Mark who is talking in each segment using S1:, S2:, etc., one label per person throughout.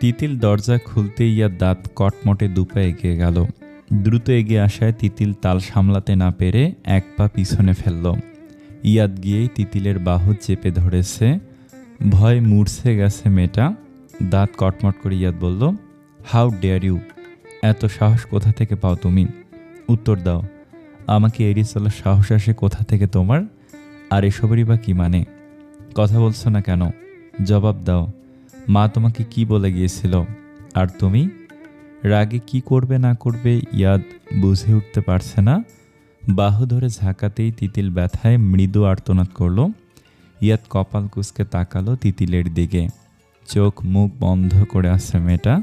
S1: তিতিল দরজা খুলতেই ইয়াদ দাঁত কটমটে দুপা এগিয়ে গেল। দ্রুত এগিয়ে আসায় তিতিল তাল সামলাতে না পেরে এক পা পিছনে ফেলল। ইয়াদ গিয়েই তিতিলের বাহু চেপে ধরেছে। ভয় মূর্ছে গেছে মেয়েটা। দাঁত কটমট করে ইয়াদ বলল, হাউ ডেয়ার ইউ, এত সাহস কোথা থেকে পাও তুমি? উত্তর দাও, আমাকে এড়িয়ে চলার সাহস আসে কোথা থেকে তোমার? আর এসবেরই বা কী মানে? কথা বলছো না কেন? জবাব দাও, মা তোমাকে কি বলে গিয়েছিল? আর তুমি? রাগে কি করবে না করবে ইয়াদ বুঝে উঠতে পারছে না। বাহু ধরে ঝাঁকাতেই তিতিল ব্যথায় মৃদু আর্তনাদ করল। ইয়াদ কপাল কুঁচকে তাকালো তিতিলের দিকে। চোখ মুখ বন্ধ করে আছে মেয়েটা।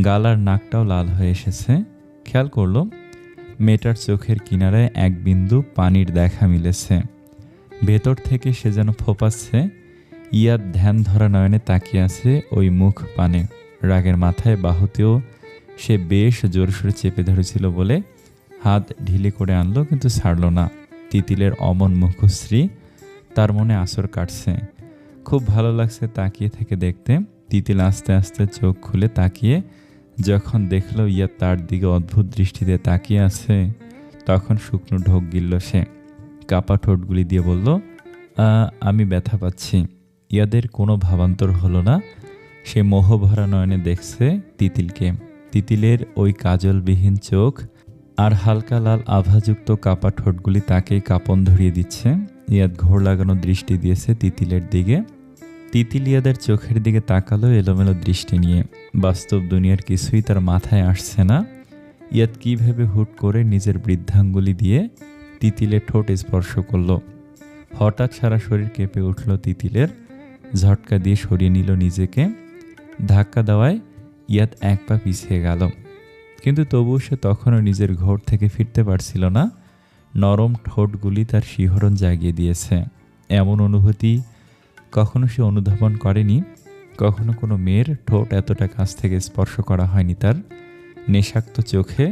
S1: গালার নাকটাও লাল হয়ে এসেছে। খেয়াল করলো মেয়েটার চোখের কিনারায় এক বিন্দু পানির দেখা মিলেছে। ভেতর থেকে সে যেন ফোপাচ্ছে। ইয়াদ ধ্যান ধরা নয়নে তাকিয়ে আছে ওই মুখ পানে। রাগের মাথায় বাহুতেও সে বেশ জোরসোরে চেপে ধরেছিল বলে হাত ঢিলে করে আনলো, কিন্তু ছাড়ল না। তিতিলের অমন মুখশ্রী তার মনে আঁচড় কাটছে। খুব ভালো লাগছে তাকিয়ে থেকে দেখতে। তিতিল আস্তে আস্তে চোখ খুলে তাকিয়ে যখন দেখল ইয়াদ তার দিকে অদ্ভুত দৃষ্টিতে তাকিয়ে আছে, তখন শুকনো ঢোক গিলল সে। কাপা ঠোঁটগুলি দিয়ে বলল, আমি ব্যথা পাচ্ছি। ইয়াদের কোনো ভাবান্তর হলো না। সে মোহভরা নয়নে দেখছে তিতিলকে। তিতিলের ওই কাজলবিহীন চোখ আর হালকা লাল আভাযুক্ত কাপা ঠোঁটগুলি তাকেই কাঁপন ধরিয়ে দিচ্ছে। ইয়াদ ঘোর লাগানো দৃষ্টি দিয়েছে তিতিলের দিকে। তিতিল ইয়াদের চোখের দিকে তাকালো এলোমেলো দৃষ্টি নিয়ে। বাস্তব দুনিয়ার কিছুই তার মাথায় আসছে না। ইয়াদ কী ভেবে হুট করে নিজের বৃদ্ধাঙ্গুলি দিয়ে তিতিলের ঠোঁট স্পর্শ করল। হঠাৎ সারা শরীর কেঁপে উঠল তিতিলের। ঝটকা দিয়ে সরিয়ে নিল নিজেকে। ধাক্কা দেওয়ায় ইয়াদ এক পা পিছিয়ে গেল। কিন্তু তবুও সে তখনও নিজের ঘোর থেকে ফিরতে পারছিল না। নরম ঠোঁটগুলি তার শিহরণ জাগিয়ে দিয়েছে। এমন অনুভূতি কখনো সে অনুধাবন করেনি। কখনো কোনো মেয়ের ঠোঁট এতটা কাছ থেকে স্পর্শ করা হয়নি তার। নেশাক্ত চোখে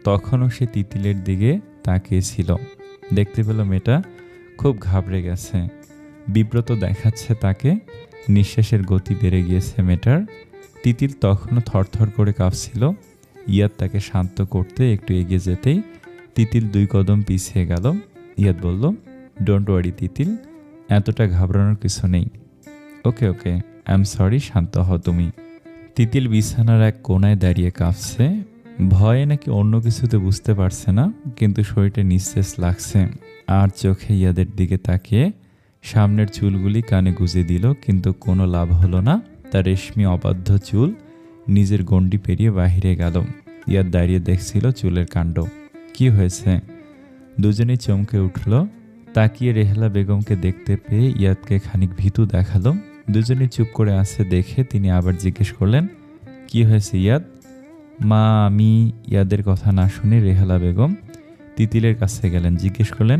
S1: তখনও সে তিতিলের দিকে তাকিয়েছিল। দেখতে পেল মেয়েটা খুব ঘাবড়ে গেছে, বিব্রত দেখাচ্ছে তাকে। নিঃশ্বাসের গতি বেড়ে গিয়েছে মেয়েটার। তিতিল তখনও থরথর করে কাঁপছিল। ইয়াদ তাকে শান্ত করতে একটু এগিয়ে যেতেই তিতিল 2 কদম পিছিয়ে গেল। ইয়াদ বলল, ডোন্ট ওয়ারি তিতিল, এতটা ঘাবড়ানোর কিছু নেই। ওকে ওকে, আই এম সরি, শান্ত হও তুমি। তিতিল বিছানার এক কোনায় দাঁড়িয়ে কাঁপছে। ভয়ে নাকি অন্য কিছুতে বুঝতে পারছে না, কিন্তু শরীরটা নিঃশেষ লাগছে। আর চোখে ইয়াদের দিকে তাকিয়ে সামনের চুলগুলি কানে গুজে দিল, কিন্তু কোনো লাভ হলো না। তার রেশমি অবাধ্য চুল নিজের গণ্ডি পেরিয়ে বাহিরে গেল। ইয়াদ দাঁড়িয়ে দেখছিল চুলের কাণ্ড। কি হয়েছে? দুজনেই চমকে উঠল। তাকিয়ে রেহেলা বেগমকে দেখতে পেয়ে ইয়াদকে খানিক ভীতু দেখালো। দুজনেই চুপ করে আছে দেখে তিনি আবার জিজ্ঞেস করলেন, কি হয়েছে ইয়াদ? মা, আমি। ইয়াদের কথা না শুনে রেহেলা বেগম তিতিলের কাছে গেলেন। জিজ্ঞেস করলেন,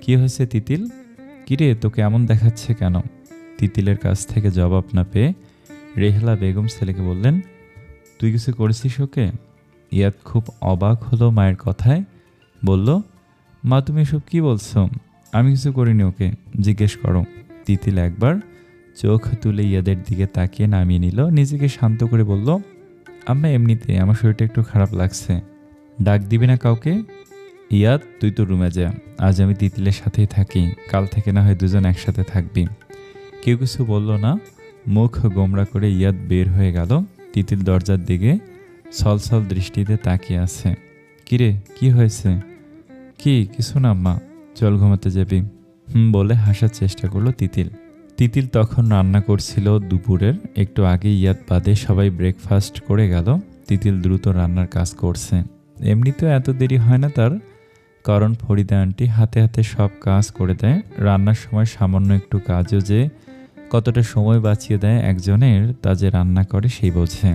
S1: কি হয়েছে তিতিল? কিরে, তোকে এমন দেখাচ্ছে কেন? তিতিলের কাছ থেকে জবাব না পেয়ে রেহেলা বেগম ছেলেকে বললেন, তুই কিছু করেছিস ওকে? ইয়াদ খুব অবাক হলো মায়ের কথায়। বলল, মা তুমি এসব কি বলছো? আমি কিছু করিনি ওকে, জিজ্ঞেস করো। তিতিল একবার চোখ তুলে ইয়াদের দিকে তাকিয়ে নামিয়ে নিল। নিজেকে শান্ত করে বলল, আম্মা এমনিতে আমার শরীরটা একটু খারাপ লাগছে। ডাক দিবি না কাউকে? ইয়াদ, তুই তো রুমে যা। আজ আমি তিতিলের সাথেই থাকি, কাল থেকে না হয় দুজন একসাথে থাকবি। কেউ কিছু বলল না। মুখ গোমরা করে ইয়াদ বের হয়ে গেল। তিতিল দরজার দিকে ছলছল দৃষ্টিতে তাকিয়ে আছে। কিরে, কি হয়েছে? কিছু না আম্মা, চল ঘুমাতে যাবি। বলে হাসার চেষ্টা করলো তিতিল। তিতিল তখন রান্না করছিল দুপুরের। একটু আগে ইয়াদ বাদে সবাই ব্রেকফাস্ট করে গেল। তিতিল দ্রুত রান্নার কাজ করছে। এমনিতেও এত দেরি হয় না তার, কারণ ফরিদা আন্টি হাতে হাতে সব কাজ করে দেয়। রান্নার সময় সামান্য একটু কাজও যে কতটা সময় বাঁচিয়ে দেয় একজনের, তা যে রান্না করে সেই বোঝে।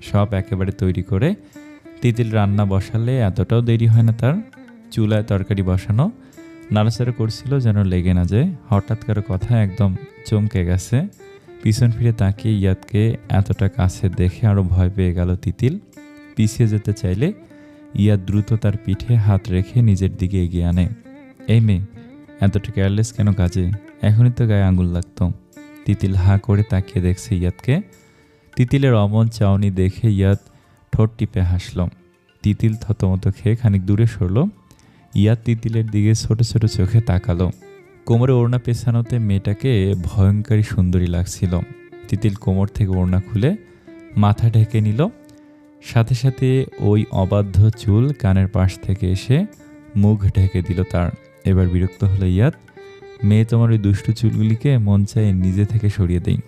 S1: সব একেবারে তৈরি করে তিতিল রান্না বসালে এতটাও দেরি হয় না তার। চুলায় তরকারি বসানো, নাড়াচাড়া করছিল যেন লেগে না যায়। হঠাৎ কারো কথা একদম চমকে গেছে। পিছন ফিরে তাকিয়ে ইয়াদকে এতটা কাছে দেখে আরও ভয় পেয়ে গেল তিতিল। পিছিয়ে যেতে চাইলে ইয়াদ দ্রুত তার পিঠে হাত রেখে নিজের দিকে এগিয়ে আনে। এই মেয়ে, এতটা কেয়ারলেস কেন কাজে? এখনই তো গায়ে আঙুল লাগতো। তিতিল হা করে তাকিয়ে দেখছে ইয়াদকে। তিতিলের অমন চাউনি দেখে ইয়াদ ঠোঁট টিপে হাসল। তিতিল থতমত খেয়ে খানিক দূরে সরল। ইয়াদ তিতিলের দিকে ছোট ছোট চোখে তাকালো। কোমরে ওড়না পেছানোতে মেয়েটাকে ভয়ঙ্করী সুন্দরী লাগছিল। তিতিল কোমর থেকে ওড়না খুলে মাথা ঢেকে নিল। সাথে সাথে ওই অবাধ্য চুল কানের পাশ থেকে এসে মুখ ঢেকে দিল তার। এবার বিরক্ত হলো ইয়াদ। মেয়ে, তোমার ওই দুষ্টু চুলগুলিকে মন চায় নিজে থেকে সরিয়ে দেই।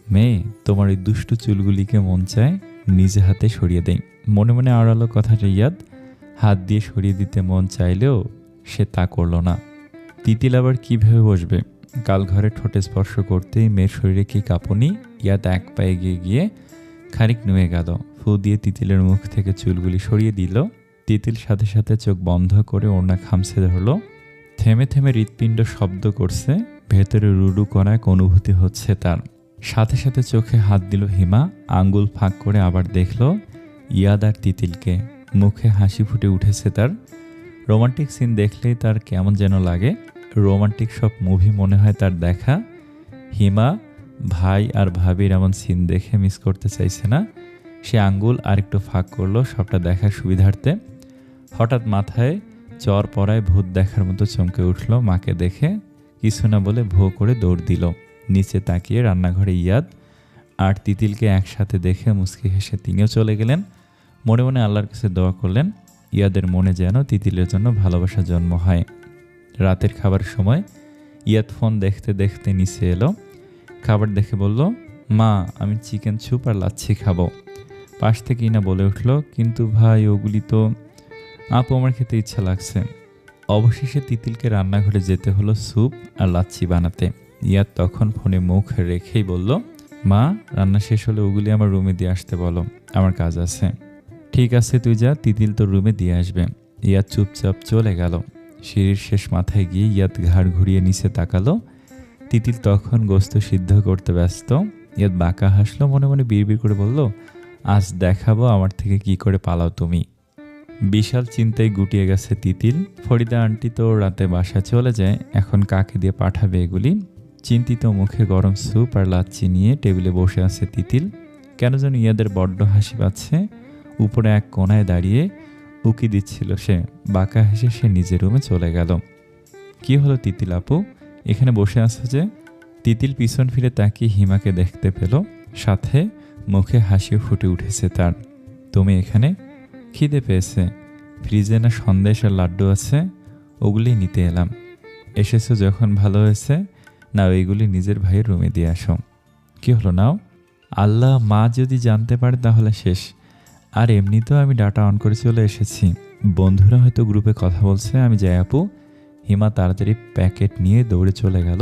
S1: মেয়ে, তোমার ওই দুষ্টু চুলগুলিকে মন চায় নিজে হাতে সরিয়ে দেই। মনে মনে আড়ালো কথাটা ইয়াদ। হাত দিয়ে সরিয়ে দিতে মন চাইলেও সে তা করল না। তিতিল আবার কীভাবে বসবে? কাল ঘরে ঠোঁটে স্পর্শ করতেই মেয়ের শরীরে কি কাঁপুনি। ইয়াদ এক পা এগিয়ে গিয়ে খানিক নুয়ে গেল। ফু দিয়ে তিতিলের মুখ থেকে চুলগুলি সরিয়ে দিল। তিতিল সাথে সাথে চোখ বন্ধ করে ওড়না খামছে ধরল। থেমে থেমে হৃৎপিণ্ড শব্দ করছে। ভেতরে রুডু করা এক অনুভূতি হচ্ছে তার। সাথে সাথে চোখে হাত দিল হিমা। আঙ্গুল ফাঁক করে আবার দেখল ইয়াদ আর তিতিলকে। মুখে হাসি ফুটে উঠেছে তার। রোমান্টিক সিন দেখলেই তার কেমন যেন লাগে। রোমান্টিক সব মুভি মনে হয় তার দেখা। হিমা, ভাই আর ভাবির এমন সিন দেখে মিস করতে চাইছে না। সে আঙ্গুল আর একটু ফাঁক করলো সবটা দেখার সুবিধার্থে। হঠাৎ মাথায় চর পড়ায় ভূত দেখার মতো চমকে উঠল মাকে দেখে। কিছু না বলে ভো করে দৌড় দিল। নিচে তাকিয়ে রান্নাঘরে ইয়াদ আর তিতিলকে একসাথে দেখে মুচকি হেসে তিনিও চলে গেলেন। মনে মনে আল্লাহর কাছে দোয়া করলেন ইয়াদের মনে যেন তিতিলের জন্য ভালোবাসা জন্ম হয়। রাতের খাবার সময় ইয়াদ ফোন দেখতে দেখতে নিচে এলো। খাবার দেখে বলল, মা, আমি চিকেন স্যুপ আর লাচ্ছি খাবো। পাশ থেকে ইনা বলে উঠল, কিন্তু ভাই ওগুলি তো। আপু, আমার খেতে ইচ্ছা লাগছে। অবশেষে তিতিলকে রান্নাঘরে যেতে হলো স্যুপ আর লাচ্ছি বানাতে। ইয়াদ তখন ফোনে মুখ রেখেই বলল, মা, রান্না শেষ হলে ওগুলি আমার রুমে দিয়ে আসতে বলো, আমার কাজ আছে। ঠিক আছে, তুই যা, তিতিল তোর রুমে দিয়ে আসবে। ইয়াদ চুপচাপ চলে গেল। সিঁড়ির শেষ মাথায় গিয়ে ইয়াদ ঘাড় ঘুরিয়ে নিচে তাকালো। তিতিল তখন গোস্ত সিদ্ধ করতে ব্যস্ত। ইয়াদ বাঁকা হাসলো, মনে মনে বিড়বিড় করে বলল, আজ দেখাবো আমার থেকে কি করে পালাও তুমি। বিশাল চিন্তায় গুটিয়ে গেছে তিতিল। ফরিদা আন্টি তো রাতে বাসায় চলে যায়, এখন কাকে দিয়ে পাঠাবে এগুলি। চিন্তিত মুখে গরম স্যুপ আর লাচ্ছি নিয়ে টেবিলে বসে আছে তিতিল। কেন যেন ইয়াদের বড্ড হাসি পাচ্ছে। উপরে এক কোনায় দাঁড়িয়ে উকি দিচ্ছিল সে। বাঁকা হেসে সে নিজের রুমে চলে গেল। কি হলো তিতিল আপু, এখানে বসে আছো যে? তিতিল পিছন ফিরে তাকিয়ে হিমাকে দেখতে পেল। সাথে মুখে হাসিও ফুটে উঠেছে তার। তুমি এখানে? খিদে পেয়েছে। ফ্রিজে না সন্দেশ আর লাড্ডু আছে, ওগুলি নিতে এলাম। এসেছো যখন ভালো হয়েছে। নাও, এইগুলি নিজের ভাইয়ের রুমে দিয়ে আসো। কি হলো, নাও। আল্লাহ, মা যদি জানতে পারে তাহলে শেষ। আর এমনিতেও আমি ডাটা অন করে চলে এসেছি। বন্ধুরা হয়তো গ্রুপে কথা বলছে, আমি যাই আপু। হিমা তাড়াতাড়ি প্যাকেট নিয়ে দৌড়ে চলে গেল।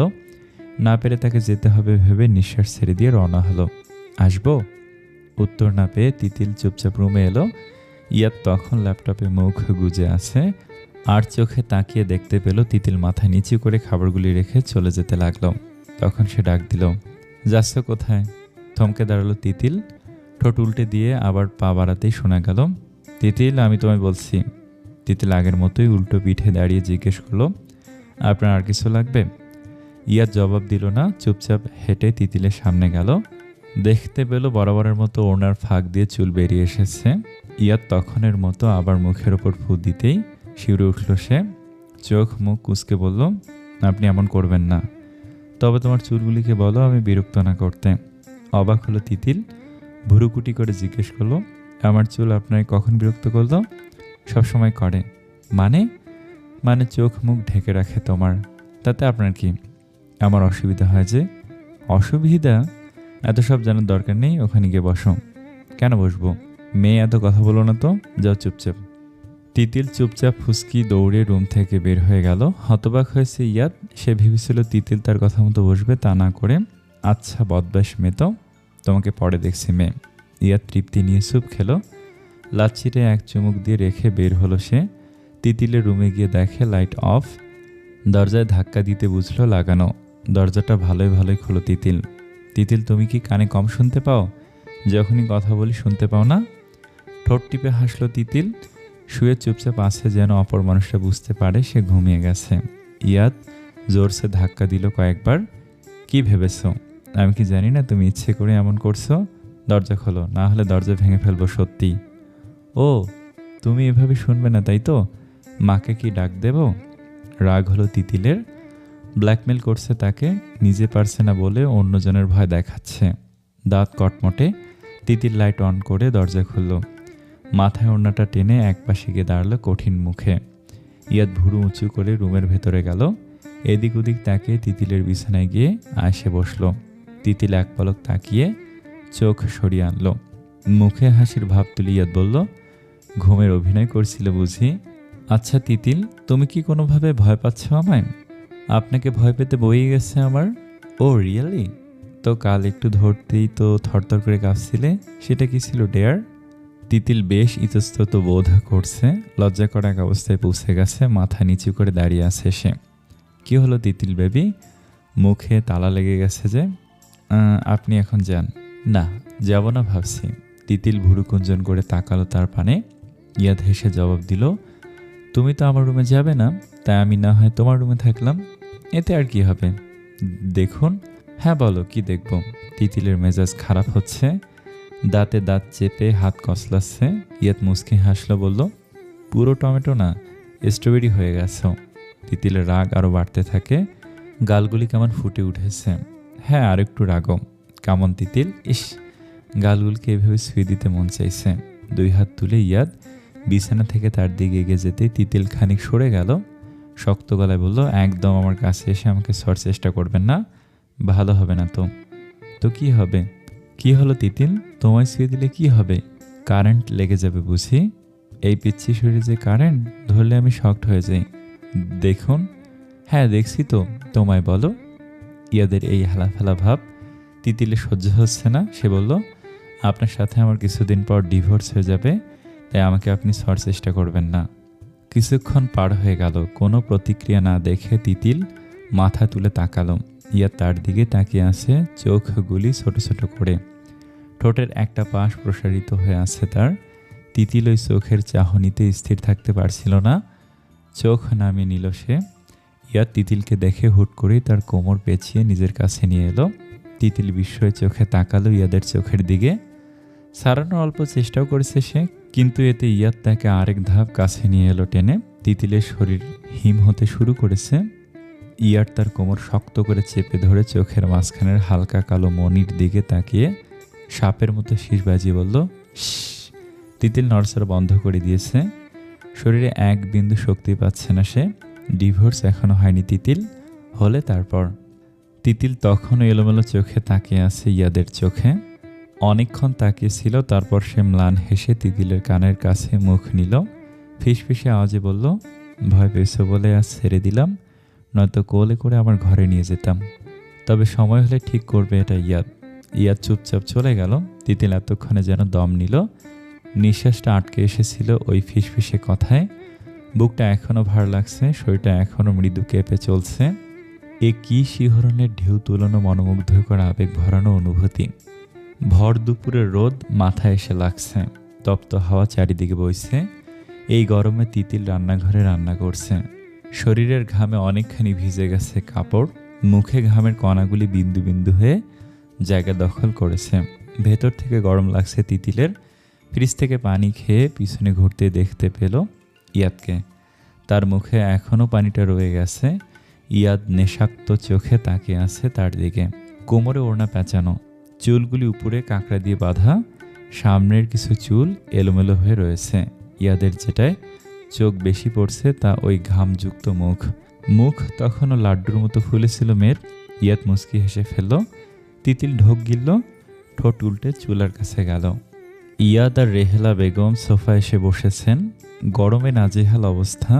S1: না পেরে তাকে যেতে হবে ভেবে নিঃশ্বাস ছেড়ে দিয়ে রওনা হলো। আসবো? উত্তর না পেয়ে তিতিল চুপচাপ রুমে এলো। ইয়াদ তখন ল্যাপটপে মুখ গুজে আছে। আর চোখে তাকিয়ে দেখতে পেল তিতিল মাথা নিচু করে খাবারগুলি রেখে চলে যেতে লাগলো। তখন সে ডাক দিল, যাচ্ছ কোথায়? থমকে দাঁড়ালো তিতিল। ঠোঁট উল্টে দিয়ে আবার পা বাড়াতেই শোনা গেল, তিতিল, আমি তোমায় বলছি। তিতিল আগের মতোই উল্টো পিঠে দাঁড়িয়ে জিজ্ঞেস করলো, আপনার আর কিছু লাগবে? ইয়াদ জবাব দিল না, চুপচাপ হেঁটে তিতিলের সামনে গেল। দেখতে পেল বরাবরের মতো ওড়নার ফাঁক দিয়ে চুল বেরিয়ে এসেছে। ইয়াদ তখনের মতো আবার মুখের ওপর ফু দিতেই শিউরে উঠল সে। চোখ মুখ কুঁচকে বলল, আপনি এমন করবেন না। তবে তোমার চুলগুলিকে বলো আমি বিরক্ত না করতে। অবাক হলো তিতিল। ভুরুকুটি করে জিজ্ঞেস করলো, আমার চুল আপনাকে কখন বিরক্ত করলো? সবসময় করে। মানে? মানে চোখ মুখ ঢেকে রাখে তোমার, তাতে আপনার কি? আমার অসুবিধা হয় যে। অসুবিধা? এত সব জানার দরকার নেই, ওখানে গিয়ে বসো। কেন বসবো? মেয়ে, এত কথা বলো না তো, যাও চুপচাপ। তিতিল চুপচাপ ফুসকি দৌড়ে রুম থেকে বের হয়ে গেল। হতবাক হয়েছে ইয়াদ। সে ভেবেছিল তিতিল তার কথা মতো বসবে, তা না করে, আচ্ছা বদমাশ মেয়ে তো, তোমাকে পরে দেখছি মেয়ে। ইয়াদ তৃপ্তি নিয়ে স্যুপ খেলো। লাচ্ছিটা এক চুমুক দিয়ে রেখে বের হলো সে। তিতিলের রুমে গিয়ে দেখে লাইট অফ। দরজায় ধাক্কা দিতে বুঝলো লাগানো। দরজাটা ভালোই ভালোই খোলো তিতিল। তিতিল, তুমি কি কানে কম শুনতে পাও? যখনই কথা বলি শুনতে পাও না? ঠোঁট টিপে হাসলো তিতিল। শুয়ে চুপচাপ আছে যেন অপর মানুষটা বুঝতে পারে সে ঘুমিয়ে গেছে। ইয়াদ জোরসে ধাক্কা দিল কয়েকবার। কি ভেবেছ? আমি কি জানি না তুমি ইচ্ছে করে এমন করছো? দরজা খোলো, না হলে দরজা ভেঙে ফেলবো সত্যি। ও, তুমি এভাবে শুনবে না তাই তো? মাকে কি ডাক দেব? রাগ হলো তিতিলের। ব্ল্যাকমেল করছে তাকে, নিজে পারছে না বলে অন্যজনের ভয় দেখাচ্ছে। দাঁত কটমটে তিতিল লাইট অন করে দরজা খুলল। মাথায় ওড়নাটা টেনে একপাশে গিয়ে দাঁড়ালো কঠিন মুখে। ইয়াদ ভুরু উঁচু করে রুমের ভেতরে গেল। এদিক ওদিক তাকিয়ে তিতিলের বিছানায় গিয়ে আসে বসলো। তিতিল এক পলক তাকিয়ে চোখ সরিয়ে আনলো। মুখে হাসির ভাব তুলে ইয়াদ বলল, ঘুমের অভিনয় করছিল বুঝি? আচ্ছা তিতিল, তুমি কি কোনোভাবে ভয় পাচ্ছ আমায়? আপনাকে ভয় পেতে বইয়ে গেছে আমার। ও রিয়েলি? তো কাল একটু ধরতেই তো থরথর করে কাঁপছিলে, সেটা কি ছিল ডেয়ার? তিতিল বেশ ইতস্তত বোধ করছে। লজ্জা করা এক অবস্থায় পৌঁছে গেছে, মাথা নিচু করে দাঁড়িয়ে আছে সে। কি হলো তিতিল বেবি? মুখে তালা লেগে গেছে যে। আপনি এখন যান। না, যাব না ভাবছি। তিতিল ভুরু কুঞ্চন করে তাকালো তার পানে। ইয়াদ হেসে জবাব দিল, তুমি তো আমার রুমে যাবে না, তাই আমি না হয় তোমার রুমে থাকলাম, এতে আর কি হবে? দেখুন। হ্যাঁ বলো, কি দেখব? তিতিলের মেজাজ খারাপ হচ্ছে, দাঁতে দাঁত চেপে হাত কসলাচ্ছে। ইয়াদ মুচকি হাসলো, বলল, পুরো টমেটো না, স্ট্রবেরি হয়ে গেছো। তিতিলের রাগ আরও বাড়তে থাকে, গালগুলি কেমন ফুটে উঠেছে। হ্যাঁ, আর একটু রাগও। কেমন তিতিল? ইস, গালগুলিকে এভাবে ছুঁয়ে দিতে মন চাইছে। দুই হাত তুলে ইয়াদ বিছানা থেকে তার দিকে এগিয়ে যেতে তিতিল খানিক সরে গেল। শক্ত গলায় বলল, একদম আমার কাছে এসে আমাকে ছোঁয়ার চেষ্টা করবেন না, ভালো হবে না তো। তো কি হবে? কি হলো তিতিল, তোমায় ছুঁয়ে দিলে কি হবে? কারেন্ট লেগে যাবে বুঝি? এই পিচ্ছি শরীরে যে কারেন্ট ধরলে আমি শকড হয়ে যাই। দেখুন। হ্যাঁ দেখছি তো, তোমায় বলো। ইয়াদের এই হেলাফেলা ভাব তিতিলে সহ্য হচ্ছে না। সে বলল, আপনার সাথে আমার কিছুদিন পর ডিভোর্স হয়ে যাবে, তাই আমাকে আপনি ছোঁয়ার চেষ্টা করবেন না। কিছুক্ষণ পার হয়ে গেল, কোনো প্রতিক্রিয়া না দেখে তিতিল মাথা তুলে তাকালো। ইয়া তার দিকে তাকিয়ে আছে, চোখগুলি ছোট ছোট করে। ঠোঁটের একটা পাশ প্রসারিত হয়ে আছে তার। তিতিল ওই চোখের চাহনিতে স্থির থাকতে পারছিল না। চোখ নামিয়ে নিল সে। ইয়া তিতিলকে দেখে হুট করেই তার কোমর পেঁচিয়ে নিজের কাছে নিয়ে এলো। তিতিল বিস্ময়ে চোখে তাকালো ইয়াদের চোখের দিকে। সারানোর অল্প চেষ্টাও করেছে সে, কিন্তু এতে ইয়াদ তাকে আরেক ধাপ কাছে নিয়ে এলো টেনে। তিতিলের শরীর হিম হতে শুরু করেছে। ইয়ার তার কোমর শক্ত করে চেপে ধরে চোখের মাঝখানের হালকা কালো মনির দিকে তাকিয়ে সাপের মতো শীষ বাজিয়ে বলল, শ্। তিতিল নড়াচড়া বন্ধ করে দিয়েছে। শরীরে এক বিন্দু শক্তি পাচ্ছে না সে। ডিভোর্স এখনো হয়নি তিতিল, হলে তারপর। তিতিল তখনও এলোমেলো চোখে তাকিয়ে আছে ইয়াদের চোখে। অনেকক্ষণ তাকিয়েছিল, তারপর সে ম্লান হেসে তিতিলের কানের কাছে মুখ নিল। ফিসফিসে আওয়াজে বলল, ভয় পেয়েছো বলে আজ ছেড়ে দিলাম, নয়তো কোলে করে আমার ঘরে নিয়ে যেতাম। তবে সময় হলে ঠিক করবে এটা ইয়াদ। ইয়াদ চুপচাপ চলে গেল। তিতিল এতক্ষণে যেন দম নিল। নিঃশ্বাসটা আটকে এসেছিল ওই ফিসফিসে কথায়। বুকটা এখনও ভার লাগছে, শরীরটা এখনও মৃদু কেঁপে চলছে। এ কি শিহরণের ঢেউ তুলনো মনোমুগ্ধকর আবেগ ভরানো অনুভূতি। ভর দুপুরের রোদ মাথায় এসে লাগছে, তপ্ত হাওয়া চারিদিকে বইছে। এই গরমে তিতিল রান্নাঘরে রান্না করছে। শরীরের ঘামে অনেকখানি ভিজে গেছে কাপড়। মুখে ঘামের কণাগুলি বিন্দু বিন্দু হয়ে জায়গা দখল করেছে। ভেতর থেকে গরম লাগছে তিতিলের। ফ্রিজ থেকে পানি খেয়ে পিছনে ঘুরতে দেখতে পেল ইয়াদকে। তার মুখে এখনও পানিটা রয়ে গেছে। ইয়াদ নেশাক্ত চোখে তাকিয়ে আছে তার দিকে। কোমরে ওড়না পেঁচানো, চুলগুলি উপরে কাঁকড়া দিয়ে বাঁধা। সামনের কিছু চুল এলোমেলো হয়ে রয়েছে। ইয়াদের যেটায় চোখ বেশি পড়ছে তা ওই ঘামযুক্ত মুখ। মুখ তখনও লাড্ডুর মতো ফুলেছিল মেয়ের। ইয়াদ মুচকি হেসে ফেলল। তিতিল ঢোক গিলল, ঠোঁট উল্টে চুলার কাছে গেল। ইয়াদ আর রেহেলা বেগম সোফা এসে বসেছেন। গরমে নাজেহাল অবস্থা,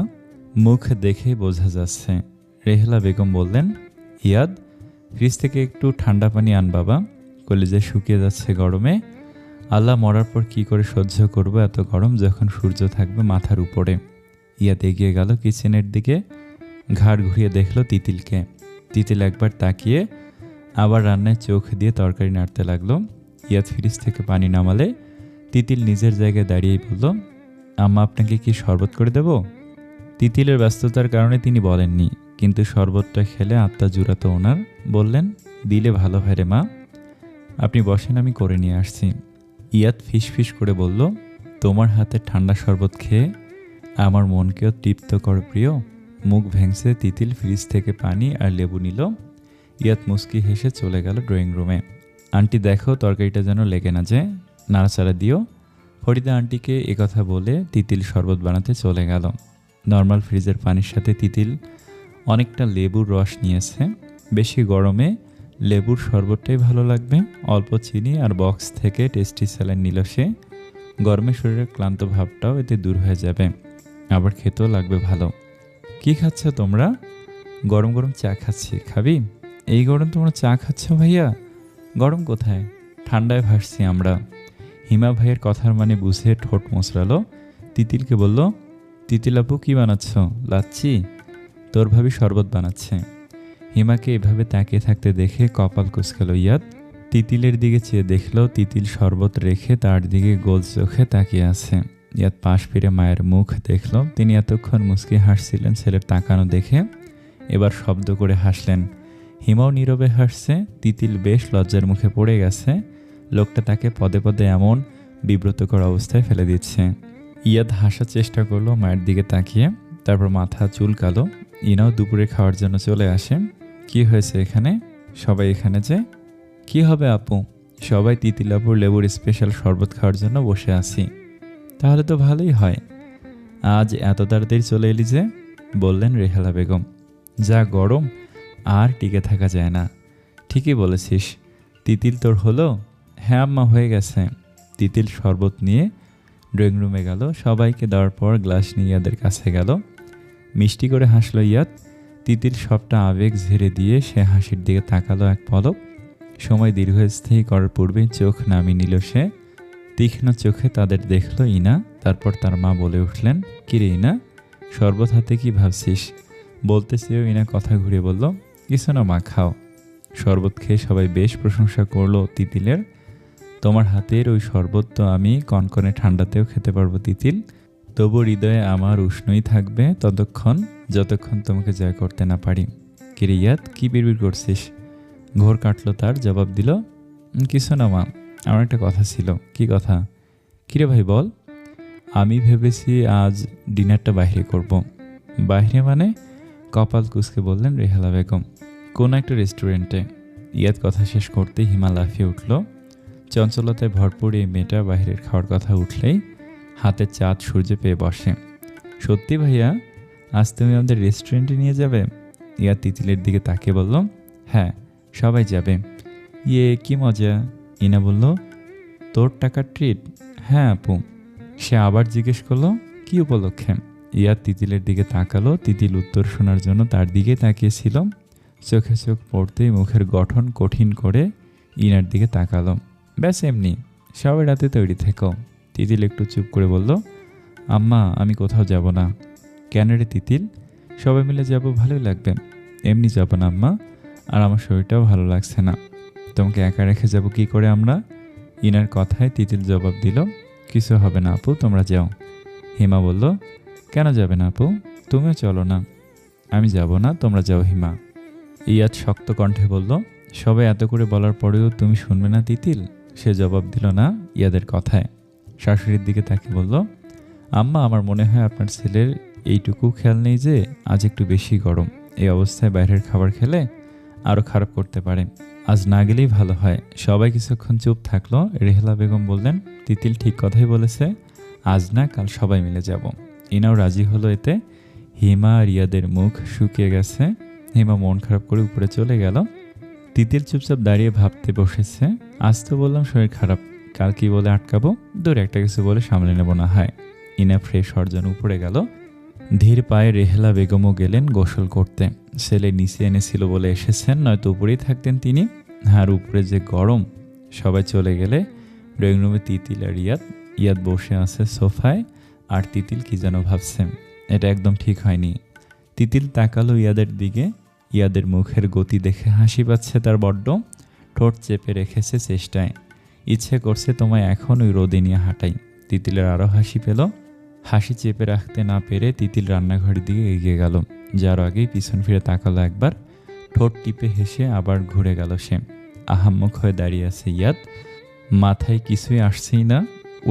S1: মুখ দেখেই বোঝা যাচ্ছে। রেহেলা বেগম বললেন, ইয়াদ, ফ্রিজ থেকে একটু ঠান্ডা পানি আন বাবা, কলিজা শুকিয়ে যাচ্ছে গরমে। আল্লাহ মরার পর কি করে সহ্য করবো এত গরম যখন সূর্য থাকবে মাথার উপরে। ইয়াদ এগিয়ে গেল কিচেনের দিকে। ঘাড় ঘুরিয়ে দেখল তিতিলকে। তিতিল একবার তাকিয়ে আবার রান্নায় চোখ দিয়ে তরকারি নাড়তে লাগলো। ইয়াদ ফ্রিজ থেকে পানি নামালে তিতিল নিজের জায়গায় দাঁড়িয়েই বলল, আম্মা আপনাকে কি শরবত করে দেব? তিতিলের ব্যস্ততার কারণে তিনি বলেননি, কিন্তু শরবতটা খেলে আত্মা জুড়াতো ওনার। বললেন, দিলে ভালো হয় রে মা। আপনি বসেন, আমি করে নিয়ে আসছি। ইয়াদ ফিসফিস করে বলল, তোমার হাতে ঠান্ডা শরবত খেয়ে আমার মনকেও তৃপ্ত কর প্রিয়। মুখ ভেঙছে তিতিল ফ্রিজ থেকে পানি আর লেবু নিল। ইয়াদ মুস্কি হেসে চলে গেল ড্রয়িং রুমে। আন্টি দেখো তরকারিটা যেন লেগে না যায়, নাড়াচাড়া দিও। ফরিদা আন্টিকে একথা বলে তিতিল শরবত বানাতে চলে গেল। নর্মাল ফ্রিজের পানির সাথে তিতিল অনেকটা লেবুর রস নিয়েছে। বেশি গরমে লেবুর শরবতটাই ভালো লাগবে। অল্প চিনি আর বক্স থেকে টেস্টি স্যালাইন নিল সে। গরমে শরীরের ক্লান্ত ভাবটাও এতে দূর হয়ে যাবে, আবার খেতেও লাগবে ভালো। কি খাচ্ছ তোমরা? গরম গরম চা খাচ্ছি, খাবি? এই গরম তোমরা চা খাচ্ছ ভাইয়া? গরম কোথায়, ঠান্ডায় ভাসছি আমরা। হিমা ভাইয়ের কথার মানে বুঝে ঠোঁট মোচড়ালো। তিতিলকে বলল, তিতিল আপু কী বানাচ্ছ? লাচ্ছি? তোর ভাবি শরবত বানাচ্ছে। হিমাকে এভাবে তাকিয়ে থাকতে দেখে কপাল কুঁচকাল ইয়াদ। তিতিলের দিকে চেয়ে দেখল তিতিল শরবত রেখে তার দিকে গোল চোখে তাকিয়ে আছে। ইয়াদ পাশ ফিরে মায়ের মুখ দেখল। তিনি এতক্ষণ মুচকি হাসছিলেন ছেলের তাকানো দেখে, এবার শব্দ করে হাসলেন। হিমাও নীরবে হাসছে। তিতিল বেশ লজ্জার মুখে পড়ে গেছে। লোকটা তাকে পদে পদে এমন বিব্রতকর অবস্থায় ফেলে দিচ্ছে। ইয়াদ হাসার চেষ্টা করলো মায়ের দিকে তাকিয়ে, তারপর মাথা চুলকালো। ইনাও দুপুরে খাওয়ার জন্য চলে আসে। কি হয়েছে এখানে? সবাই এখানে যে? কি হবে আপু, সবাই তিতিল আপুর লেবুর স্পেশাল শরবত খাওয়ার জন্য বসে আছি। তাহলে তো ভালোই হয়। আজ এত তাড়াতাড়ি চলে এলি যে? বললেন রেহালা বেগম। যা গরম, আর টিকে থাকা যায় না। ঠিকই বলেছিস। তিতিল তোর হলো? হ্যাঁ আম্মা, হয়ে গেছে। তিতিল শরবত নিয়ে ড্রয়িং রুমে গেল। সবাইকে দেওয়ার পর গ্লাস নিয়ে ইয়াদের কাছে গেল। মিষ্টি করে হাসল ইয়াদ। তিতিল সবটা আবেগ ঝেড়ে দিয়ে সে হাসির দিকে তাকালো এক পলক। সময় দীর্ঘস্থায়ী করার পূর্বেই চোখ নামিয়ে নিল সে। তীক্ষ্ণ চোখে তাদের দেখল ইনা। তারপর তার মা বলে উঠলেন, কিরে ইনা, শরবত হাতে কি ভাবছিস? বলতে চেয়েও ইনা কথা ঘুরিয়ে বলল, কিছু না মা, খাও। শরবত খেয়ে সবাই বেশ প্রশংসা করলো তিতিলের। তোমার হাতের ওই শরবত তো আমি কনকনে ঠান্ডাতেও খেতে পারবো তিতিল। তবু হৃদয়ে আমার উষ্ণই থাকবে ততক্ষণ, যতক্ষণ তোমাকে জয় করতে না পারি। কিরে ইয়াদ, কি বিড়বিড় করছিস? ঘোর কাটলো তার, জবাব দিল, কিছু না মা, আমার একটা কথা ছিল। কি কথা? কিরে ভাই বল। আমি ভেবেছি আজ ডিনারটা বাইরে করব। বাইরে মানে? কপাল কুঁচকে বললেন রেহালা বেগম। কোন একটা রেস্টুরেন্টে। ইয়াদ কথা শেষ করতেই হিমা লাফিয়ে উঠল। চঞ্চলতায় ভরপুর এই মেয়েটা বাইরের খাওয়ার কথা উঠলেই হাতে চাঁদ সূর্য পেয়ে বসে। সত্যি ভাইয়া, আজ তুমি আমাদের রেস্টুরেন্টে নিয়ে যাবে? ইয়াদ তিতিলের দিকে তাকিয়ে বলল, হ্যাঁ সবাই যাবে। ইয়ে কি মজা। ইনা বলল, তোর টাকার ট্রিট? হ্যাঁ আপু। সে আবার জিজ্ঞেস করলো, কি উপলক্ষে? ইয়াদ তিতিলের দিকে তাকালো। তিতিল উত্তর শোনার জন্য তার দিকে তাকিয়েছিল। চোখে চোখ পড়তেই মুখের গঠন কঠিন করে ইনার দিকে তাকালো। ব্যাস এমনি, সবাই রাতে তৈরি থেকো। তিতিল একটু চুপ করে বলল, আম্মা আমি কোথাও যাব না। কেন রে তিতিল? সবাই মিলে যাব, ভালোই লাগবে। এমনি যাব না আম্মা, আর আমার শরীরটাও ভালো লাগছে না। তোমাকে একা রেখে যাব কি করে আমরা? ইনার কথায় তিতিল জবাব দিল, কিছু হবে না আপু, তোমরা যাও। হিমা বলল, কেন যাবে না আপু, তুমিও চলো না। আমি যাব না, তোমরা যাও হিমা। ইয়াদ শক্ত কণ্ঠে বলল, সবাই এত করে বলার পরেও তুমি শুনবে না তিতিল? সে জবাব দিল না ইয়াদের কথায়। শাশুড়ির দিকে তাকে বলল, আম্মা আমার মনে হয় আপনার ছেলের এইটুকু খেয়াল নেই যে আজ একটু বেশি গরম। এই অবস্থায় বাইরের খাবার খেলে আরও খারাপ করতে পারে। আজ না গেলেই ভালো হয়। সবাই কিছুক্ষণ চুপ থাকলো। রেহেলা বেগম বললেন, তিতিল ঠিক কথাই বলেছে, আজ না কাল সবাই মিলে যাব। ইনাও রাজি হলো এতে। হিমা আর ইয়াদের মুখ শুকিয়ে গেছে। হিমা মন খারাপ করে উপরে চলে গেল। তিতিল চুপচাপ দাঁড়িয়ে ভাবতে বসেছে, আজ তো বললাম শরীর খারাপ, কাল কি বলে আটকাবো? দূর একটা কিছু বলে সামলে নেব না হয়। ইনা ফ্রেশ হওয়ার জন্য উপরে গেল। ধীর পায়ে রেহেলা বেগমও গেলেন গোসল করতে। ছেলে নিচে এনেছিল বলে এসেছেন, নয়তো উপরেই থাকতেন তিনি। আর উপরে যে গরম। সবাই চলে গেলে ড্রয়িং রুমে তিতিল আর ইয়াদ। ইয়াদ বসে আছে সোফায়, আর তিতিল কি যেন ভাবছে। এটা একদম ঠিক হয়নি। তিতিল তাকালো ইয়াদের দিকে। ইয়াদের মুখের গতি দেখে হাসি পাচ্ছে তার বড্ড। ঠোঁট চেপে রেখেছে চেষ্টায়। ইচ্ছে করছে তোমায় এখন ওই রোদে নিয়ে হাঁটাই। তিতিলের আরও হাসি পেল। হাসি চেপে রাখতে না পেরে তিতিল রান্নাঘরের দিকে এগিয়ে গেল। যার আগেই পিছন ফিরে তাকালো একবার। ঠোঁট টিপে হেসে আবার ঘুরে গেল সে। আহাম্মক হয়ে দাঁড়িয়ে আছে ইয়াদ। মাথায় কিছুই আসছেই না।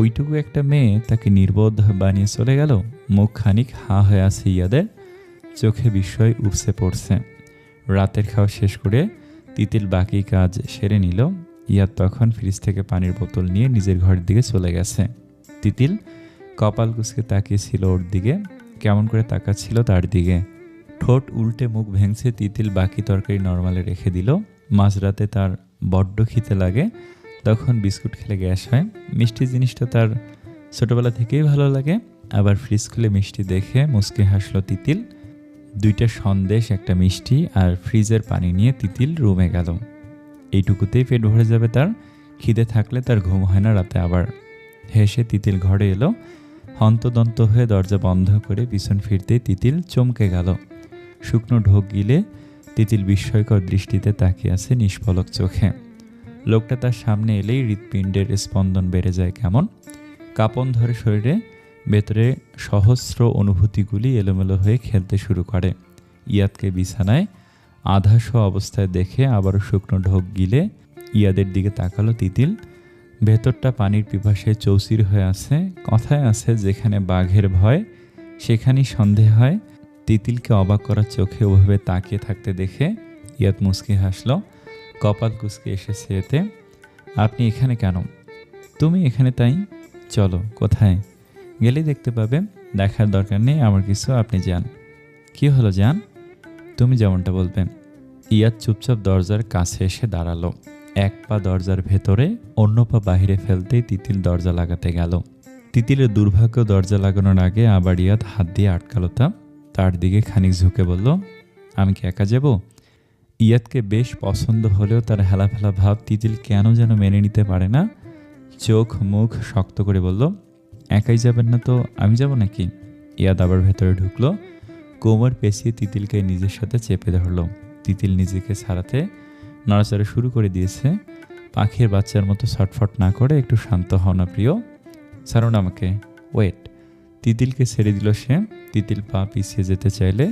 S1: ওইটুকু একটা মেয়ে তাকে নির্বোধ বানিয়ে চলে গেল। মুখ খানিক হাঁ হয়ে আছে ইয়াদের, চোখে বিস্ময় উপসে পড়ছে। রাতের খাওয়া শেষ করে তিতিল বাকি কাজ সেরে নিল। ইয়াদ তখন ফ্রিজ থেকে পানির বোতল নিয়ে নিজের ঘরের দিকে চলে গেছে। তিতিল কপাল কুঁচকে তাকিয়েছিল ওর দিকে, কেমন করে তাকাচ্ছিল তার দিকে। ঠোঁট উল্টে মুখ ভেঙছে তিতিল বাকি তরকারি নরমালে রেখে দিল। মাঝরাতে তার বড্ড খিদে লাগে, তখন বিস্কুট খেলে গ্যাস হয়। মিষ্টি জিনিসটা তার ছোটবেলা থেকেই ভালো লাগে। আবার ফ্রিজ খুলে মিষ্টি দেখে মুচকে হাসলো তিতিল। 2টা সন্দেশ, একটা মিষ্টি আর ফ্রিজের পানি নিয়ে তিতিল রুমে গেল। এইটুকুতেই পেট ভরে যাবে তার। খিদে থাকলে তার ঘুম হয় না রাতে। আবার হেসে তিতিল ঘরে এলো। হন্তদন্ত হয়ে দরজা বন্ধ করে পিছন ফিরতেই তিতিল চমকে গেল। শুকনো ঢোক গিলে তিতিল বিস্ময়কর দৃষ্টিতে তাকিয়ে আছে নিষ্পলক চোখে। লোকটা তার সামনে এলেই হৃৎপিণ্ডের স্পন্দন বেড়ে যায় কেমন। কাঁপন ধরে শরীরে, ভেতরে সহস্র অনুভূতিগুলি এলোমেলো হয়ে খেলতে শুরু করে। ইয়াদকে বিছানায় আধাশো অবস্থায় দেখে আবারও শুকনো ঢোক গিলে ইয়াদের দিকে তাকালো তিতিল। ভেতরটা পানির পিপাসায় চৌচির হয়ে আছে। কথায় আছে, যেখানে বাঘের ভয় সেখানেই সন্দেহ হয়। তিতিলকে অবাক করার চোখে ওভাবে তাকিয়ে থাকতে দেখে ইয়াদ মুচকি হাসলো। কপাল কুঁচকে এসেছে এতে। আপনি এখানে কেন? তুমি এখানে তাই? চলো। কোথায়? গেলেই দেখতে পাবে। দেখার দরকার নেই আমার কিছু, আপনি যান। কি হলো, যান? তুমি যেমনটা বলবে। ইয়াদ চুপচাপ দরজার কাছে এসে দাঁড়ালো। এক পা দরজার ভেতরে, অন্য পা বাহিরে ফেলতেই তিতিল দরজা লাগাতে গেল। তিতিলের দুর্ভাগ্য, দরজা লাগানোর আগে আবার ইয়াদ হাত দিয়ে আটকালো তার দিকে খানিক ঝুঁকে বলল, আমি কি একা যাব? ইয়াদকে বেশ পছন্দ হলেও তার হেলাফেলা ভাব তিতিল কেন যেন মেনে নিতে পারে না। চোখ মুখ শক্ত করে বলল, একাই যাবেন না তো আমি যাব নাকি? ইয়াদ আবার ভেতরে ঢুকলো। কোমর পেঁচিয়ে তিতিলকে নিজের সাথে চেপে ধরল। তিতিল নিজেকে ছাড়াতে নড়াচড়া শুরু করে দিয়েছে। পাখির বাচ্চার মতো ছটফট না করে একটু শান্ত হও না প্রিয়, ছাড়ুন আমাকে। ওয়েট। তিতিলকে ছেড়ে দিল সে। তিতিল পা পিছিয়ে যেতে চাইলে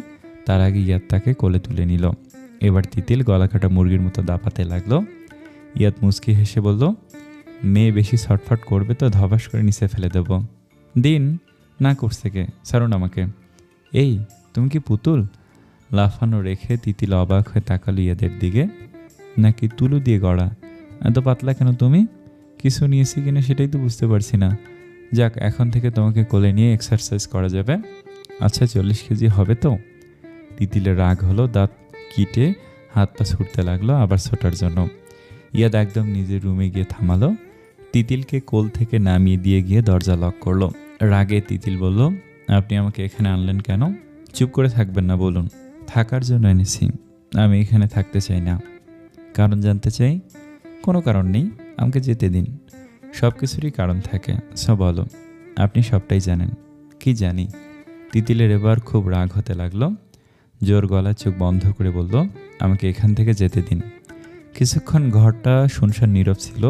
S1: তার আগে ইয়াদ তাকে কোলে তুলে নিল। এবার তিতিল গলা কাটা মুরগির মতো দাপাতে লাগলো। ইয়াদ মুচকি হেসে বলল, মেয়ে বেশি ছটফট করবে তো ধবাস করে নিচে ফেলে দেব। দিন না করছে কে, ছাড়ুন আমাকে। এই তুমি কি পুতুল? লাফানো রেখে তিতিল অবাক হয়ে তাকালো ইয়াদের দিকে। নাকি তুলো দিয়ে গড়া? এত পাতলা কেন তুমি? কিছু নিয়েছি কিনা সেটাই তো বুঝতে পারছি না। যাক, এখন থেকে তোমাকে কোলে নিয়ে এক্সারসাইজ করা যাবে। আচ্ছা, 40 কেজি হবে তো? তিতিলের রাগ হলো, দাঁত কিটে হাত পা ছুটতে লাগলো আবার ছোটার জন্য। ইয়াদ একদম নিজের রুমে গিয়ে থামালো। তিতিলকে কোল থেকে নামিয়ে দিয়ে গিয়ে দরজা লক করলো। রাগে তিতিল বলল, আপনি আমাকে এখানে আনলেন কেন? চুপ করে থাকবেন না, বলুন। থাকার জন্য এনেছি। আমি এখানে থাকতে চাই না। কারণ জানতে চাই? কোনো কারণ নেই, আমাকে যেতে দিন। সব কিছুরই কারণ থাকে, সব বলো। আপনি সবটাই জানেন। কি জানি? তিতিলের এবার খুব রাগ হতে লাগলো। জোর গলা চোখ বন্ধ করে বলল, আমাকে এখান থেকে যেতে দিন। কিছুক্ষণ ঘরটা শুনশান নীরব ছিল।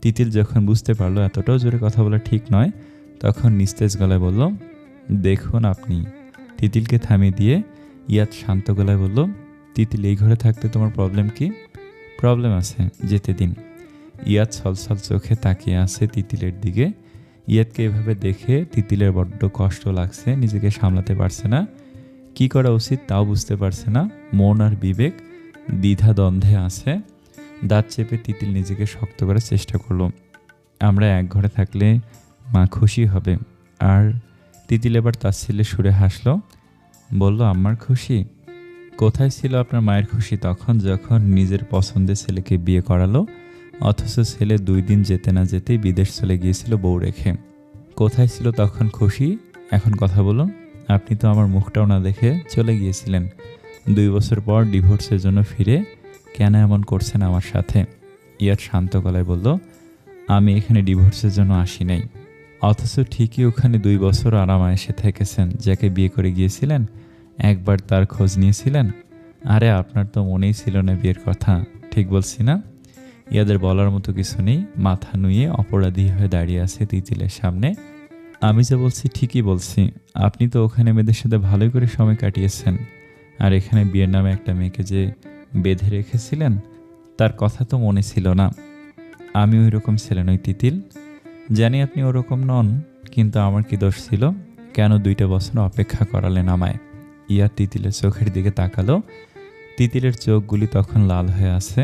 S1: তিতিল যখন বুঝতে পারলো এতটাও জোরে কথা বলা ঠিক নয়, তখন নিস্তেজ গলায় বলল, দেখুন আপনি। তিতিলকে থামিয়ে দিয়ে ইয়াদ শান্ত গলায় বলল, তিতিল, এই ঘরে থাকতে তোমার প্রবলেম কি? প্রবলেম আছে, যেতে দিন। ইয়াদ ছলছল চোখে তাকিয়ে আছে তিতিলের দিকে। ইয়াদকে এভাবে দেখে তিতিলের বড্ড কষ্ট লাগছে, নিজেকে সামলাতে পারছে না। কি করা উচিত তাও বুঝতে পারছে না। মন আর বিবেক দ্বিধা দ্বন্দ্বে আছে। দাঁত চেপে তিতিল নিজেকে শক্ত করার চেষ্টা করলো। আমরা এক ঘরে থাকলে মা খুশি হবে। আর তিতিল এবার তাচ্ছিল্যে সুরে হাসলো, বলল, আমার খুশি? কোথায় ছিল আপনার মায়ের খুশি তখন, যখন নিজের পছন্দের ছেলেকে বিয়ে করালো, অথচ ছেলে 2 দিন যেতে না যেতেই বিদেশ চলে গিয়েছিল বউ রেখে? কোথায় ছিল তখন খুশি? এখন কথা বলুন। আপনি তো আমার মুখটাও না দেখে চলে গিয়েছিলেন। 2 বছর পর ডিভোর্সের জন্য ফিরে কেন এমন করছেন আমার সাথে? ইয়াদ শান্ত গলায় বলল, আমি এখানে ডিভোর্সের জন্য আসি নাই। অথচ ঠিকই ওখানে 2 বছর আরামায়েশে থেকেছেন। যাকে বিয়ে করে গিয়েছিলেন, একবার তার খোঁজ নিয়েছিলেন? আরে আপনার তো মনেই ছিল না বিয়ের কথা, ঠিক বলছি না? ইয়াদের বলার মতো কিছু নেই। মাথা নুয়ে অপরাধী হয়ে দাঁড়িয়ে আছে তিতিলের সামনে। আমি যা বলছি ঠিকই বলছি। আপনি তো ওখানে মেয়েদের সাথে ভালোই করে সময় কাটিয়েছেন, আর এখানে বিয়ের নামে একটা মেয়েকে যে বেঁধে রেখেছিলেন, তার কথা তো মনে ছিল না। আমি ওই রকম ছেলে নই তিতিল। জানি আপনি ওরকম নন, কিন্তু আমার কি দোষ ছিল? কেন 2টা বছর অপেক্ষা করালেন আমায়? ইয়াদ তিতিলের চোখের দিকে তাকালো। তিতিলের চোখগুলি তখন লাল হয়ে আছে,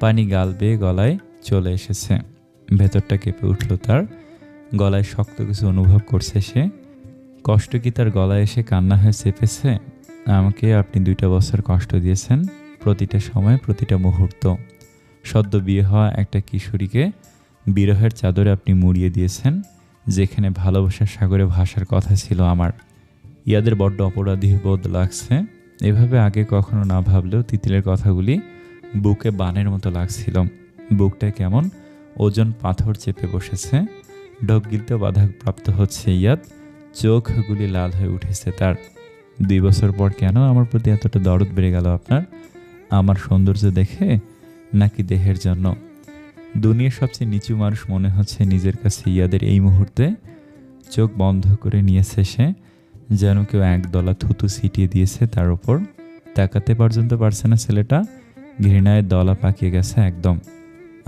S1: পানি গাল বেয়ে গলায় চলে এসেছে। ভেতরটা কেঁপে উঠল তার, গলায় শক্ত কিছু অনুভব করছে সে। কষ্ট কি তার গলায় এসে কান্না হয়ে চেপেছে? আমাকে আপনি 2টা বছর কষ্ট দিয়েছেন, প্রতিটা সময়, প্রতিটা মুহূর্ত। সদ্য বিয়ে হওয়া একটা কিশোরীকে বিরহের চাদরে আপনি মুড়িয়ে দিয়েছেন, যেখানে ভালোবাসার সাগরে ভাসার কথা ছিল আমার। ইয়াদের বড্ড অপরাধী বোধ লাগছে। এভাবে আগে কখনো না ভাবলেও তিতিলের কথাগুলি বুকে বানের মতো লাগছিল। বুকটা কেমন ওজন পাথর চেপে বসেছে। ঢোক গিলতে বাধাপ্রাপ্ত হচ্ছে ইয়াদ। চোখগুলি লাল হয়ে উঠেছে তার। 2 বছর পর কেন আমার প্রতি এতটা দরদ বেড়ে গেল আপনার? আমার সৌন্দর্য দেখে নাকি দেহের জন্য? দুনিয়ার সবচেয়ে নিচু মানুষ মনে হচ্ছে নিজের কাছে ইয়াদের এই মুহূর্তে। চোখ বন্ধ করে নিয়েছে সে, যেন কেউ একদলা থুতু ছিটিয়ে দিয়েছে তার ওপর। তাকাতে পর্যন্ত পারছে না ছেলেটা। ঘৃণায় দলা পাকিয়ে গেছে একদম।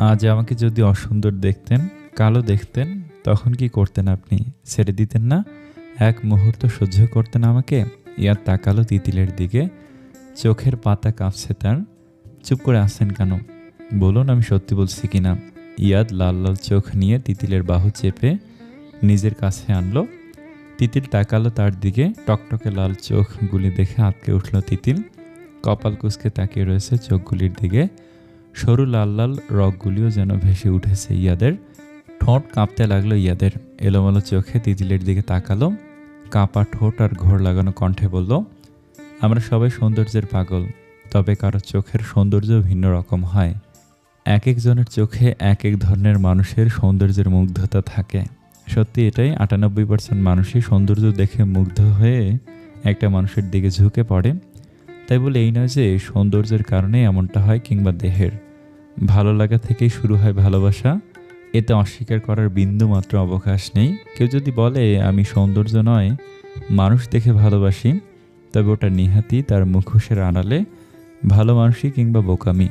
S1: আজ আমাকে যদি অসুন্দর দেখতেন, কালো দেখতেন, তখন কি করতেন আপনি? ছেড়ে দিতেন না? এক মুহূর্ত সহ্য করতেন আমাকে? ইয়াদ তাকালো তিতিলের দিকে, চোখের পাতা কাঁপছে তার। চুপ করে আছেন কেন? বলুন আমি সত্যি বলছি কিনা। ইয়াদ লাল লাল চোখ নিয়ে তিতিলের বাহু চেপে নিজের কাছে আনলো। তিতিল তাকালো তার দিকে। টকটকে লাল চোখগুলি দেখে আটকে উঠল তিতিল। কপাল কুঁচকে তাকিয়ে রয়েছে চোখগুলির দিকে। সরু লাল লাল রগগুলিও যেন ভেসে উঠেছে ইয়াদের। ঠোঁট কাঁপতে লাগলো ইয়াদের। এলোমেলো চোখে তিতিলের দিকে তাকালো। কাঁপা ঠোঁট আর ঘোর লাগানো কণ্ঠে বলল, আমরা সবাই সৌন্দর্যের পাগল, তবে কারো চোখের সৌন্দর্য ভিন্ন রকম হয়। এক একজনের চোখে এক এক ধরনের মানুষের সৌন্দর্যের মুগ্ধতা থাকে। সত্যি এটাই, 98% মানুষই সৌন্দর্য দেখে মুগ্ধ হয়ে একটা মানুষের দিকে ঝুঁকে পড়ে। তাই বলে এই নয় যে সৌন্দর্যের কারণে এমনটা হয়, কিংবা দেহের। ভালো লাগা থেকেই শুরু হয় ভালোবাসা। এতে অস্বীকার করার বিন্দু মাত্র অবকাশ নেই। কেউ যদি বলে আমি সৌন্দর্য নয়, মানুষ দেখে ভালোবাসি, তবে ওটা নিহাতি তার মুখোশের আড়ালে ভালো মানুষই কিংবা বোকামি।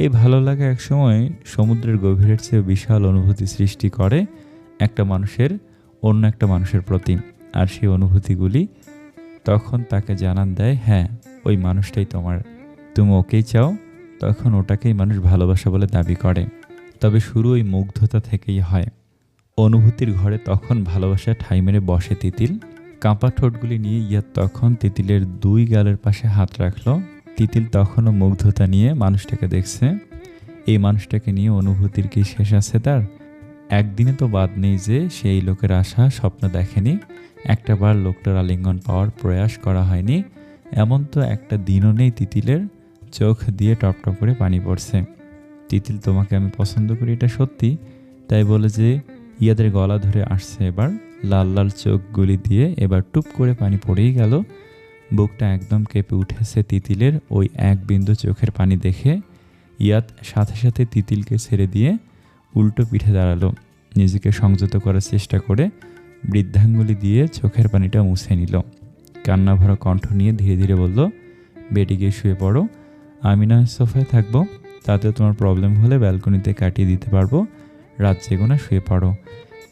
S1: এই ভালো লাগা একসময় সমুদ্রের গভীরের চেয়ে বিশাল অনুভূতি সৃষ্টি করে একটা মানুষের অন্য একটা মানুষের প্রতি। আর সেই অনুভূতিগুলি তখন তাকে জানান দেয়, হ্যাঁ ওই মানুষটাই তোমার, তুমি ওকেই চাও। তখন ওটাকেই মানুষ ভালোবাসা বলে দাবি করে। তবে শুরু ওই মুগ্ধতা থেকেই হয়। অনুভূতির ঘরে তখন ভালোবাসা ঠাঁই মেরে বসে তিতিল। কাঁপা ঠোঁটগুলি নিয়ে ইয়াদ তখন তিতিলের 2 গালের পাশে হাত রাখলো। তিতিল তখনও মুগ্ধতা নিয়ে মানুষটাকে দেখছে। এই মানুষটাকে নিয়ে অনুভূতির কি শেষ আছে তার? একদিনে তো বাদ নেই যে সেই লোকের আশা স্বপ্ন দেখেনি, একটাবার লোকটার আলিঙ্গন পাওয়ার প্রয়াস করা হয়নি। এমন তো একটা দিনও নেই তিতিলের। চোখ দিয়ে টপটপ করে পানি পড়ছে। তিতিল তোমাকে আমি পছন্দ করি, এটা সত্যি। তাই বলে যে ইয়াদের গলা ধরে আসছে এবার। লাল লাল চোখগুলি দিয়ে এবার টুপ করে পানি পড়েই গেল। বুকটা একদম কেঁপে উঠেছে তিতিলের ওই এক বিন্দু চোখের পানি দেখে। ইয়াদ সাথে সাথে তিতিলকে ছেড়ে দিয়ে উল্টো পিঠে দাঁড়ালো। নিজেকে সংযত করার চেষ্টা করে বৃদ্ধাঙ্গুলি দিয়ে চোখের পানিটা মুছে নিল। কান্না ভরা কণ্ঠ নিয়ে ধীরে ধীরে বলল, বেডে গিয়ে শুয়ে পড়ো, আমি না সোফায় থাকবো। তাতে তোমার প্রবলেম হলে ব্যালকনিতে কাটিয়ে দিতে পারবো। রাত জেগো না, শুয়ে পড়ো।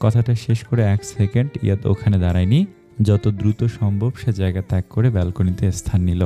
S1: কথাটা শেষ করে 1 সেকেন্ড ইয়াদ ওখানে দাঁড়ায়নি। যত দ্রুত সম্ভব সে জায়গা ত্যাগ করে ব্যালকনিতে স্থান নিল।